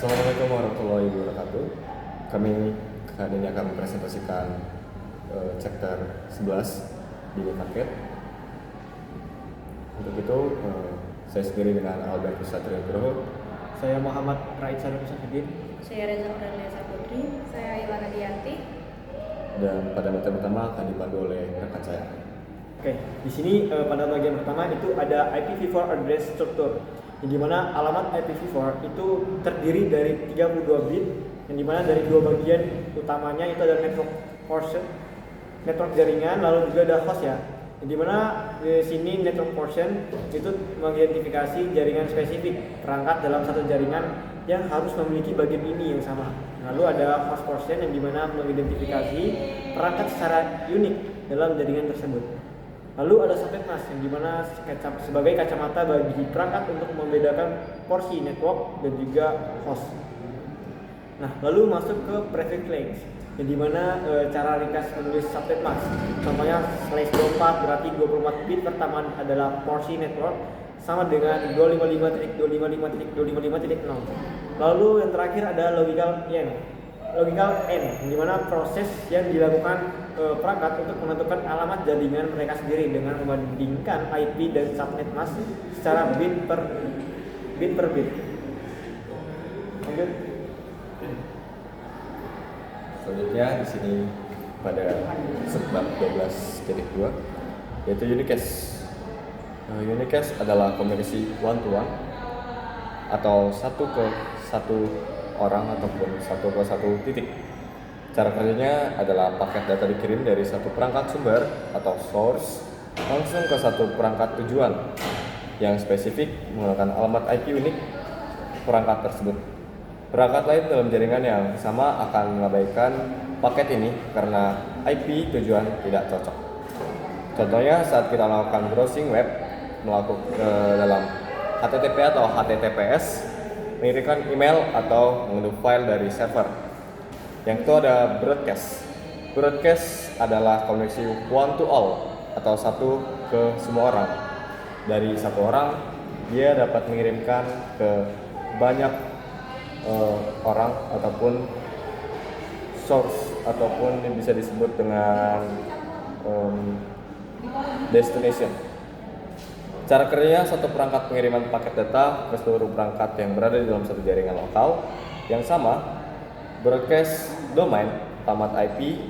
Assalamualaikum warahmatullahi wabarakatuh. Kami kali ini akan mempresentasikan chapter 11 di paket. Untuk itu, saya sendiri dengan Albert Satrio Nugroho. Saya Muhammad Raid Salim Safidin. Saya Reza Aurelia Saputri. Saya Ilana Dianti. Dan pada materi pertama akan dipandu oleh rekan saya. Oke, di sini pada bagian pertama itu ada IPv4 address structure, yang dimana alamat IPv4 itu terdiri dari 32 bit, yang dimana dari dua bagian utamanya itu ada network portion, network jaringan, lalu juga ada host ya. Yang dimana di sini network portion itu mengidentifikasi jaringan spesifik perangkat dalam satu jaringan yang harus memiliki bagian ini yang sama. Lalu ada host portion yang dimana mengidentifikasi perangkat secara unik dalam jaringan tersebut. Lalu ada subnet mask yang dimana sebagai kacamata bagi perangkat untuk membedakan porsi network dan juga host. Nah, lalu masuk ke prefix length yang dimana cara ringkas menulis subnet mask. Contohnya /24 berarti 24 bit pertama adalah porsi network sama dengan 255.255.255.0. Lalu yang terakhir ada logical n, yang dimana proses yang dilakukan perangkat untuk menentukan alamat jaringan mereka sendiri dengan membandingkan IP dan subnet mask secara bit per bit. Lanjut. Selanjutnya di sini pada subbab 12.2 yaitu unicast. Unicast adalah komunikasi one to one atau satu ke satu orang ataupun satu ke satu titik. Cara kerjanya adalah paket data dikirim dari satu perangkat sumber atau source langsung ke satu perangkat tujuan yang spesifik menggunakan alamat IP unik perangkat tersebut. Perangkat lain dalam jaringan yang sama akan mengabaikan paket ini karena IP tujuan tidak cocok. Contohnya saat kita melakukan browsing web dalam HTTP atau HTTPS, mengirimkan email atau mengunduh file dari server. Yang itu ada broadcast. Broadcast adalah koneksi one to all atau satu ke semua orang. Dari satu orang, dia dapat mengirimkan ke banyak orang ataupun source ataupun yang bisa disebut dengan destination. Cara kerjanya satu perangkat pengiriman paket data ke seluruh perangkat yang berada di dalam satu jaringan lokal yang sama. Broadcast domain alamat IP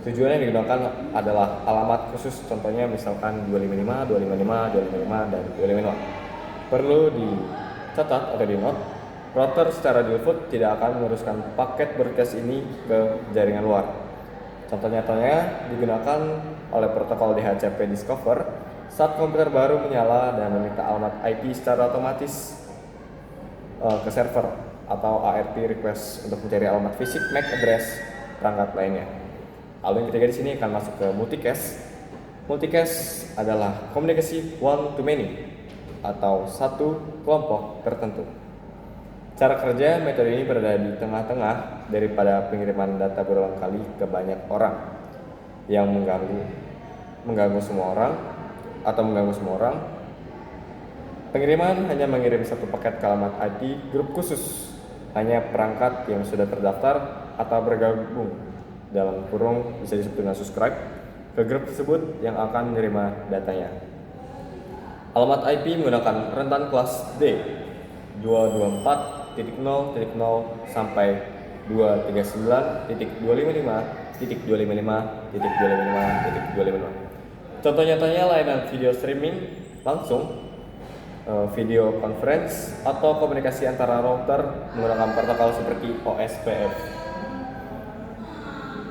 tujuannya yang digunakan adalah alamat khusus, contohnya misalkan 255, 255, 255 dan 255. Perlu dicatat atau di note, router secara default tidak akan meneruskan paket broadcast ini ke jaringan luar. Contoh nyatanya digunakan oleh protokol DHCP Discover saat komputer baru menyala dan meminta alamat IP secara otomatis ke server atau ARP request untuk mencari alamat fisik MAC address perangkat lainnya. Lalu yang ketiga di sini akan masuk ke multicast. Multicast adalah komunikasi one to many atau satu kelompok tertentu. Cara kerja metode ini berada di tengah-tengah daripada pengiriman data berulang kali ke banyak orang yang mengganggu semua orang. Pengiriman hanya mengirim satu paket ke alamat IP grup khusus. Hanya perangkat yang sudah terdaftar atau bergabung dalam kurung bisa disebut dengan subscribe ke grup tersebut yang akan menerima datanya. Alamat IP menggunakan rentan kelas D 224.0.0 sampai 239.255.255.255. Contoh nyatanya layanan video streaming langsung, video conference atau komunikasi antara router menggunakan protokol seperti OSPF.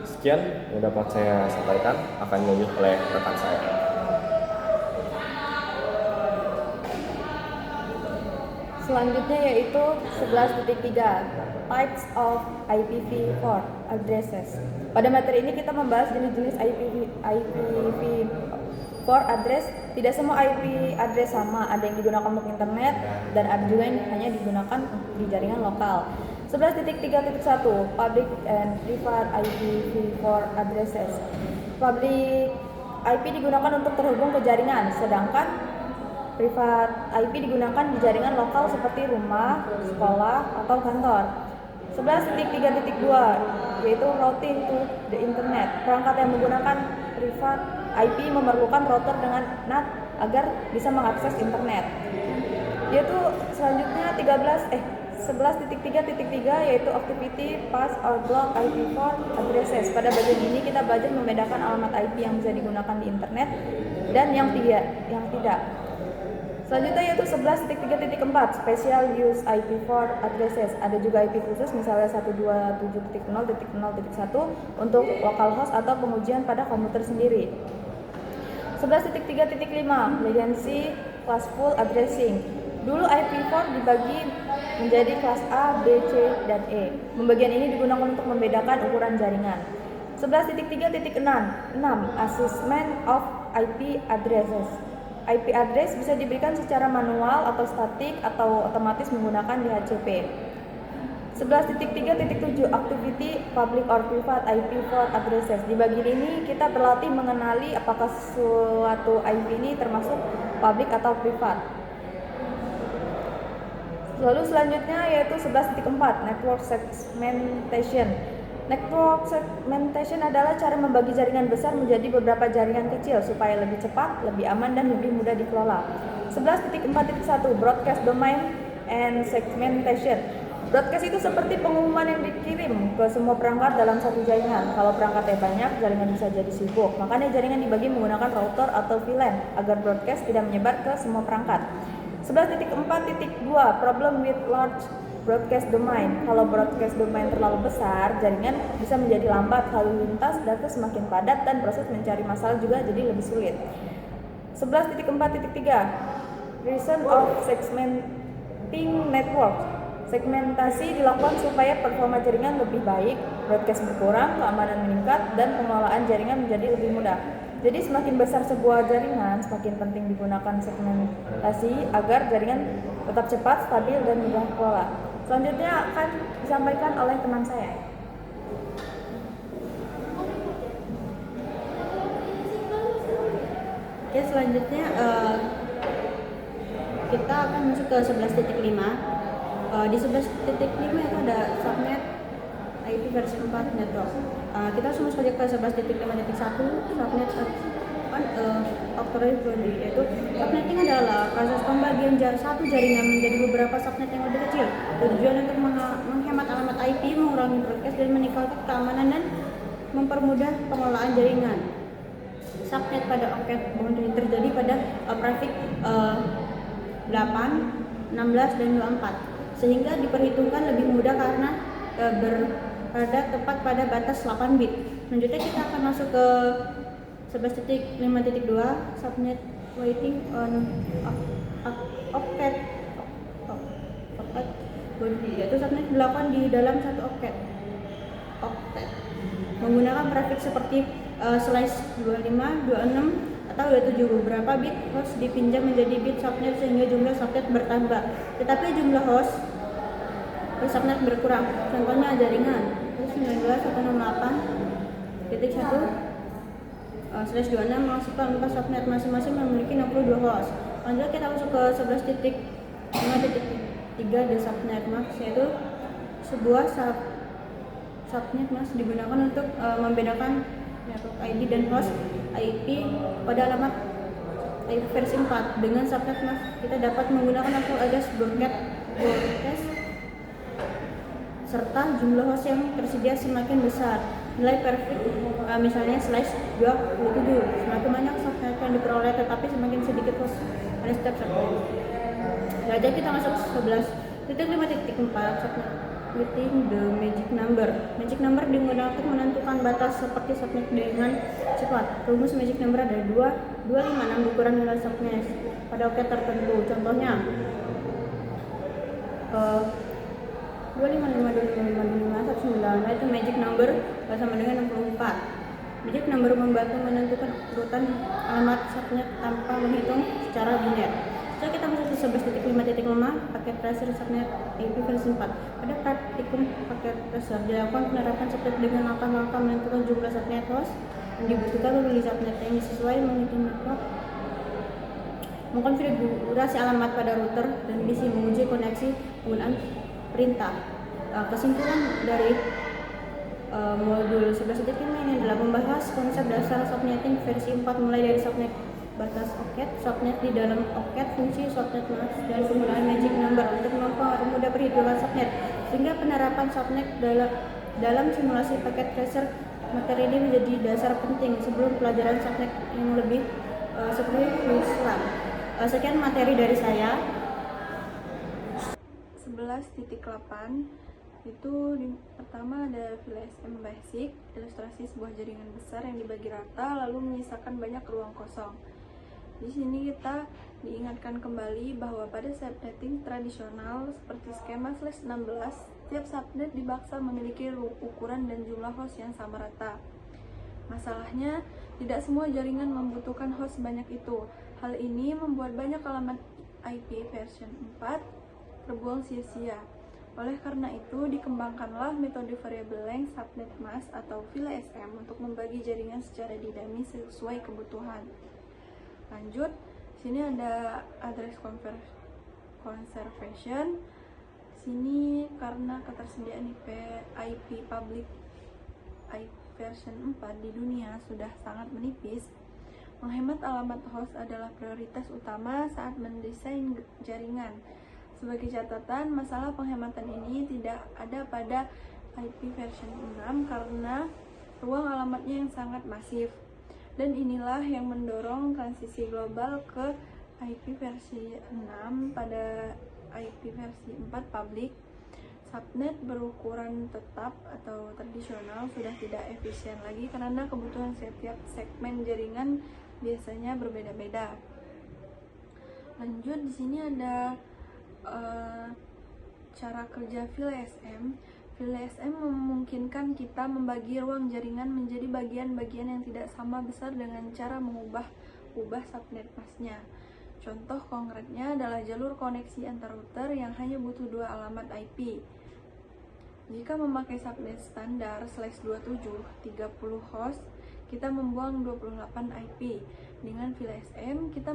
Sekian yang dapat saya sampaikan, akan dilanjut oleh rekan saya. Selanjutnya yaitu 11.3 Types of IPv4 Addresses. Pada materi ini kita membahas jenis-jenis IPv4 address. Tidak semua IP address sama, ada yang digunakan untuk internet dan ada juga yang hanya digunakan di jaringan lokal. 11.3.1 Public and Private IPv4 Addresses. Public IP digunakan untuk terhubung ke jaringan, sedangkan privat IP digunakan di jaringan lokal seperti rumah, sekolah, atau kantor. 11.3.2 yaitu routing to the internet. Perangkat yang menggunakan privat IP memerlukan router dengan NAT agar bisa mengakses internet. Yaitu selanjutnya 11.3.3 yaitu activity path or block IP4 addresses. Pada bagian ini kita belajar membedakan alamat IP yang bisa digunakan di internet dan yang tidak. Selanjutnya yaitu 11.3.4 special use IP4 addresses. Ada juga IP khusus misalnya 127.0.0.1 untuk localhost atau pengujian pada komputer sendiri. 11.3.5 latency classful addressing. Dulu IP4 dibagi menjadi kelas A, B, C, dan E. Pembagian ini digunakan untuk membedakan ukuran jaringan. 11.3.6 assessment of IP addresses. IP address bisa diberikan secara manual atau statik atau otomatis menggunakan DHCP. 11.3.7 activity public or private IP4 addresses. Di bagian ini kita berlatih mengenali apakah suatu IP ini termasuk public atau privat. Lalu selanjutnya yaitu 11.4 network segmentation. Network segmentation adalah cara membagi jaringan besar menjadi beberapa jaringan kecil supaya lebih cepat, lebih aman, dan lebih mudah dikelola. 11.4.1 broadcast domain and segmentation. Broadcast itu seperti pengumuman yang dikirim ke semua perangkat dalam satu jaringan. Kalau perangkatnya banyak, jaringan bisa jadi sibuk. Makanya jaringan dibagi menggunakan router atau VLAN agar broadcast tidak menyebar ke semua perangkat. 11.4.2 problem with large broadcast domain. Kalau broadcast domain terlalu besar, jaringan bisa menjadi lambat, lalu lintas data semakin padat, dan proses mencari masalah juga jadi lebih sulit. 11.4.3 reason of segmenting network. Segmentasi dilakukan supaya performa jaringan lebih baik, broadcast berkurang, keamanan meningkat, dan pengelolaan jaringan menjadi lebih mudah. Jadi semakin besar sebuah jaringan, semakin penting digunakan segmentasi agar jaringan tetap cepat, stabil, dan mudah dikelola. Selanjutnya akan disampaikan oleh teman saya. Oke, selanjutnya kita akan masuk ke 11.5. Di 11.5 itu ada subnet IP versi 4 network. Kita langsung masuk ke 11.5.1 subnet octave body, yaitu subnetting adalah proses pembagian satu jaringan menjadi beberapa subnet yang lebih kecil. Tujuan untuk menghemat alamat IP, mengurangi broadcast, dan meningkatkan keamanan dan mempermudah pengelolaan jaringan. Subnet pada octave boundary terjadi pada prefix 8, 16, dan 24, sehingga diperhitungkan lebih mudah karena berada tepat pada batas 8 bit. Selanjutnya kita akan masuk ke 11.5.2 subnet waiting on octet body, yaitu subnet dilakukan di dalam satu octet menggunakan prefix seperti slice 25, 26, atau 27. Beberapa bit host dipinjam menjadi bit subnet sehingga jumlah subnet bertambah, tetapi jumlah host subnet berkurang. Contohnya jaringan 19.168.1/26 menghasilkan 4 subnet, masing-masing memiliki 62 host. Lanjut kita masuk ke 11.5.3 the subnet mask, yaitu sebuah subnet mask digunakan untuk membedakan network ID dan host IP pada alamat IP versi 4. Dengan subnet mask kita dapat menggunakan network address broadcast serta jumlah host yang tersedia semakin besar. Nilai perfect misalnya slice 27. Semakin banyak subnet yang diperoleh, tetapi semakin sedikit host pada setiap subnet. Jadi kita masuk 11.5.4 subnet within the magic number. Magic number digunakan untuk menentukan batas seperti subnet dengan cepat. Rumus magic number ada 256 ukuran nilai subnet pada octet tertentu. Contohnya 255255519 itu magic number sama dengan 64. Magic number membantu menentukan urutan alamat subnet tanpa menghitung secara biner. So kita masuk ke 11.5.5 paket tracer subnet IP versi 4. Pada praktikum paket tracer dilakukan penerapan subnet dengan langkah-langkah menentukan jumlah subnet host yang dibutuhkan memilih subnet yang sesuai menghitung network mengkonfigurasi alamat pada router dan PC, menguji koneksi penggunaan perintah. Kesimpulan dari modul 11.5 ini adalah membahas konsep dasar subnetting versi 4, mulai dari subnet batas oket, subnet di dalam oket, fungsi subnet mask, dan penggunaan magic number untuk mempermudah perhitungan subnet, sehingga penerapan subnet dalam simulasi paket tracer. Materi ini menjadi dasar penting sebelum pelajaran subnet yang lebih spesial. Sekian materi dari saya. 11.8 itu pertama ada VLSM basic, ilustrasi sebuah jaringan besar yang dibagi rata lalu menyisakan banyak ruang kosong. Di sini kita diingatkan kembali bahwa pada subnetting tradisional seperti skema /16, setiap subnet dipaksa memiliki ukuran dan jumlah host yang sama rata. Masalahnya, tidak semua jaringan membutuhkan host sebanyak itu. Hal ini membuat banyak alamat IP version 4 terbuang sia-sia. Oleh karena itu, dikembangkanlah metode variable length subnet mask atau VLSM untuk membagi jaringan secara dinamis sesuai kebutuhan. Lanjut, sini ada address conservation. Sini karena ketersediaan IP public version 4 di dunia sudah sangat menipis, menghemat alamat host adalah prioritas utama saat mendesain jaringan. Sebagai catatan, masalah penghematan ini tidak ada pada IP version 6 karena ruang alamatnya yang sangat masif. Dan inilah yang mendorong transisi global ke IP versi 6 pada IP versi 4 public. Subnet berukuran tetap atau tradisional sudah tidak efisien lagi karena kebutuhan setiap segmen jaringan biasanya berbeda-beda. Lanjut, di sini ada cara kerja VLSM. VLSM memungkinkan kita membagi ruang jaringan menjadi bagian-bagian yang tidak sama besar dengan cara mengubah subnet masknya. Contoh konkretnya adalah jalur koneksi antar router yang hanya butuh 2 alamat IP. Jika memakai subnet standar /27 30 host, kita membuang 28 IP. Dengan VLSM, kita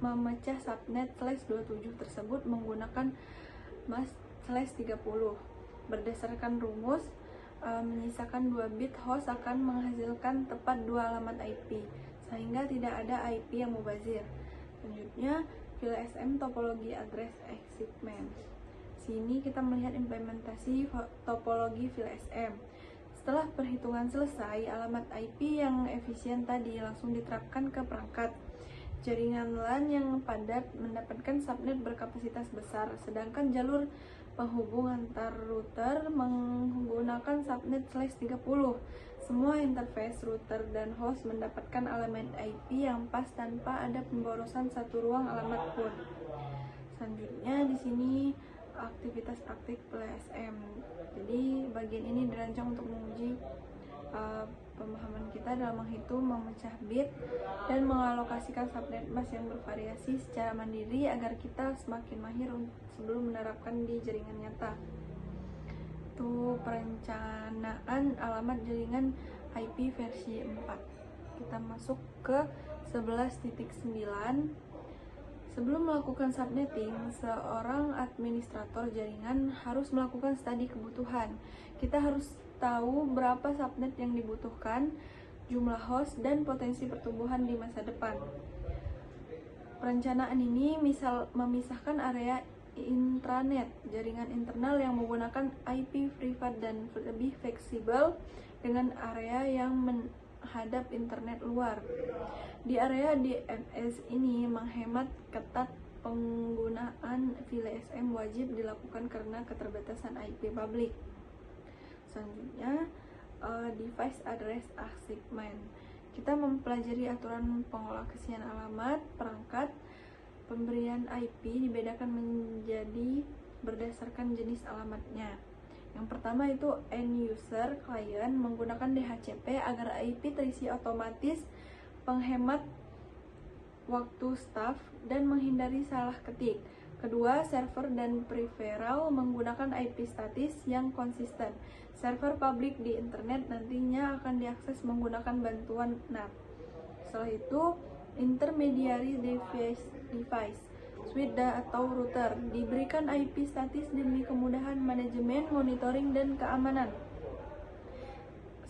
memecah subnet /27 tersebut menggunakan mask /30. Berdasarkan rumus, menyisakan 2 bit host akan menghasilkan tepat 2 alamat IP, sehingga tidak ada IP yang mubazir. Selanjutnya, VLSM topologi address assignment. Sini kita melihat implementasi topologi VLSM. Setelah perhitungan selesai, alamat IP yang efisien tadi langsung diterapkan ke perangkat. Jaringan LAN yang padat mendapatkan subnet berkapasitas besar, sedangkan jalur penghubung antar router menggunakan subnet /30. Semua interface router dan host mendapatkan alamat IP yang pas tanpa ada pemborosan satu ruang alamat pun. Selanjutnya di sini aktivitas praktik VLSM. Jadi bagian ini dirancang untuk menguji pemahaman kita dalam menghitung, memecah bit, dan mengalokasikan subnet mask yang bervariasi secara mandiri agar kita semakin mahir sebelum menerapkan di jaringan nyata. Itu perencanaan alamat jaringan IP versi 4. Kita masuk ke 11.9. Sebelum melakukan subnetting, seorang administrator jaringan harus melakukan studi kebutuhan. Kita harus tahu berapa subnet yang dibutuhkan, jumlah host, dan potensi pertumbuhan di masa depan. Perencanaan ini memisahkan area intranet, jaringan internal yang menggunakan IP privat dan lebih fleksibel, dengan area yang menghadap internet luar. Di area DNS ini menghemat ketat, penggunaan VLSM wajib dilakukan karena keterbatasan IP publik. Selanjutnya, device address assignment. Kita mempelajari aturan pengolokasian alamat perangkat. Pemberian IP dibedakan menjadi berdasarkan jenis alamatnya. Yang pertama itu end user client menggunakan DHCP agar IP terisi otomatis, penghemat waktu staff, dan menghindari salah ketik. Kedua, server dan peripheral menggunakan IP statis yang konsisten. Server publik di internet nantinya akan diakses menggunakan bantuan NAT. Setelah itu, intermediary device device, switch atau router. Diberikan IP statis demi kemudahan manajemen, monitoring, dan keamanan.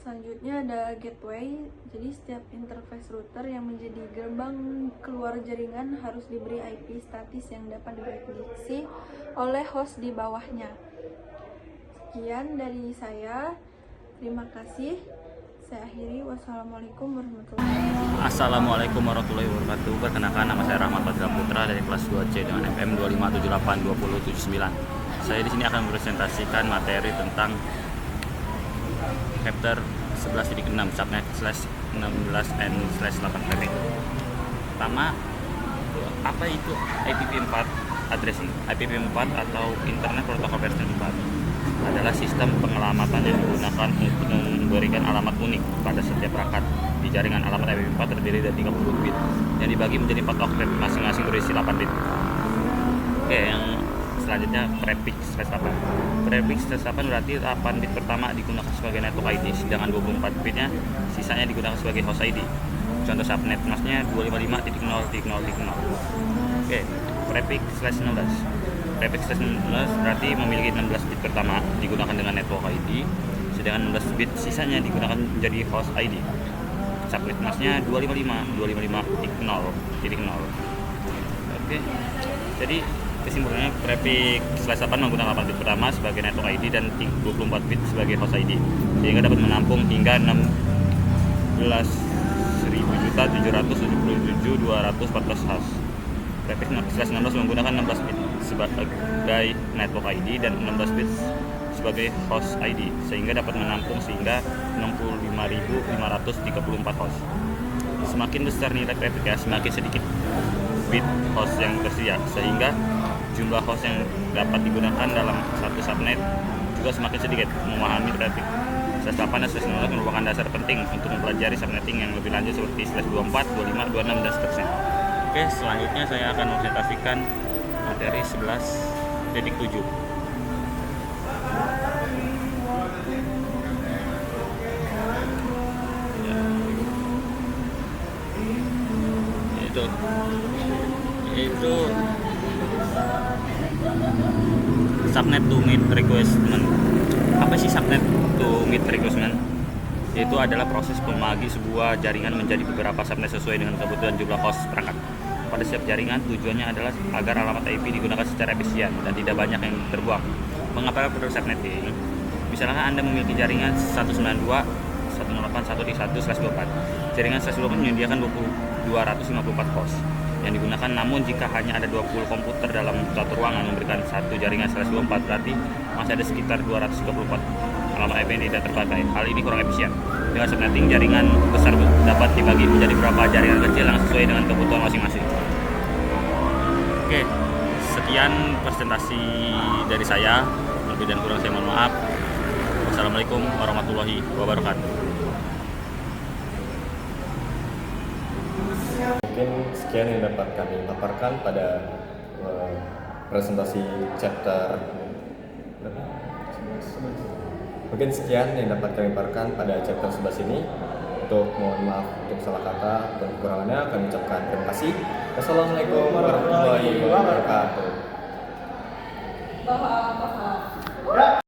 Selanjutnya ada gateway. Jadi setiap interface router yang menjadi gerbang keluar jaringan harus diberi IP statis yang dapat diprediksi oleh host di bawahnya. Sekian dari saya. Terima kasih. Saya akhiri. Wassalamualaikum warahmatullahi wabarakatuh. Assalamualaikum warahmatullahi wabarakatuh. Perkenalkan, nama saya Rahmat Fadila Putra dari kelas 2C dengan FM 25782079. Saya di sini akan mempresentasikan materi tentang chapter 11.6 subnet /16n/8pp. Pertama, apa itu IPv4 addressing? IPv4 atau Internet Protocol versi 4 adalah sistem pengelamatan yang digunakan untuk memberikan alamat unik pada setiap perangkat. Di jaringan alamat IPv4 terdiri dari 30 bit yang dibagi menjadi 4 oktet, masing-masing berisi 8 bit. Oke, yang selanjutnya prefix /8. Prefix /8 berarti 8 bit pertama digunakan sebagai network ID, sedangkan 24 bitnya sisanya digunakan sebagai host ID. Contoh subnet masknya 255.0.0.0. Oke, prefix /16. Prefix /16 berarti memiliki 16 bit pertama digunakan dengan network ID, sedangkan 16 bit sisanya digunakan menjadi host ID. Subnet masknya 255.0.0. Oke, jadi kesimpulannya prefix /8 menggunakan 8 bit pertama sebagai network ID dan 24 bit sebagai host ID, sehingga dapat menampung hingga 16.777.214 host. Prefix /16 menggunakan 16 bit sebagai network ID dan 16 bit sebagai host ID, sehingga dapat menampung sehingga 65.534 host. Semakin besar nilai prefix, semakin sedikit bit host yang tersedia, sehingga jumlah host yang dapat digunakan dalam satu subnet juga semakin sedikit. Memahami prefix /8 dan /16 merupakan dasar penting untuk mempelajari subnetting yang lebih lanjut seperti /24, 25, 26, dan seterusnya. Oke, selanjutnya saya akan mempresentasikan materi 11.7. Itu subnet to meet requirement. Apa sih subnet to meet requirement? Itu adalah proses membagi sebuah jaringan menjadi beberapa subnet sesuai dengan kebutuhan jumlah host perangkat. Pada setiap jaringan tujuannya adalah agar alamat IP digunakan secara efisien dan tidak banyak yang terbuang. Mengapa perlu subnetting? Misalnya Anda memiliki jaringan 192.168.1.1/24. Jaringan 124 menyediakan 254 host yang digunakan, namun jika hanya ada 20 komputer dalam satu ruangan memberikan satu jaringan 124, berarti masih ada sekitar 234 alamat IP yang tidak terpakai. Hal ini kurang efisien. Dengan subnetting, jaringan besar dapat dibagi menjadi beberapa jaringan kecil yang sesuai dengan kebutuhan masing-masing. Oke, sekian presentasi dari saya. Lebih dan kurang saya mohon maaf. Wassalamualaikum warahmatullahi wabarakatuh. Mungkin sekian yang dapat kami paparkan pada presentasi chapter. Mungkin sekian yang dapat kami paparkan pada chapter 11 ini. Untuk mohon maaf untuk salah kata dan kekurangannya, kami ucapkan terima kasih. Wassalamualaikum warahmatullahi wabarakatuh.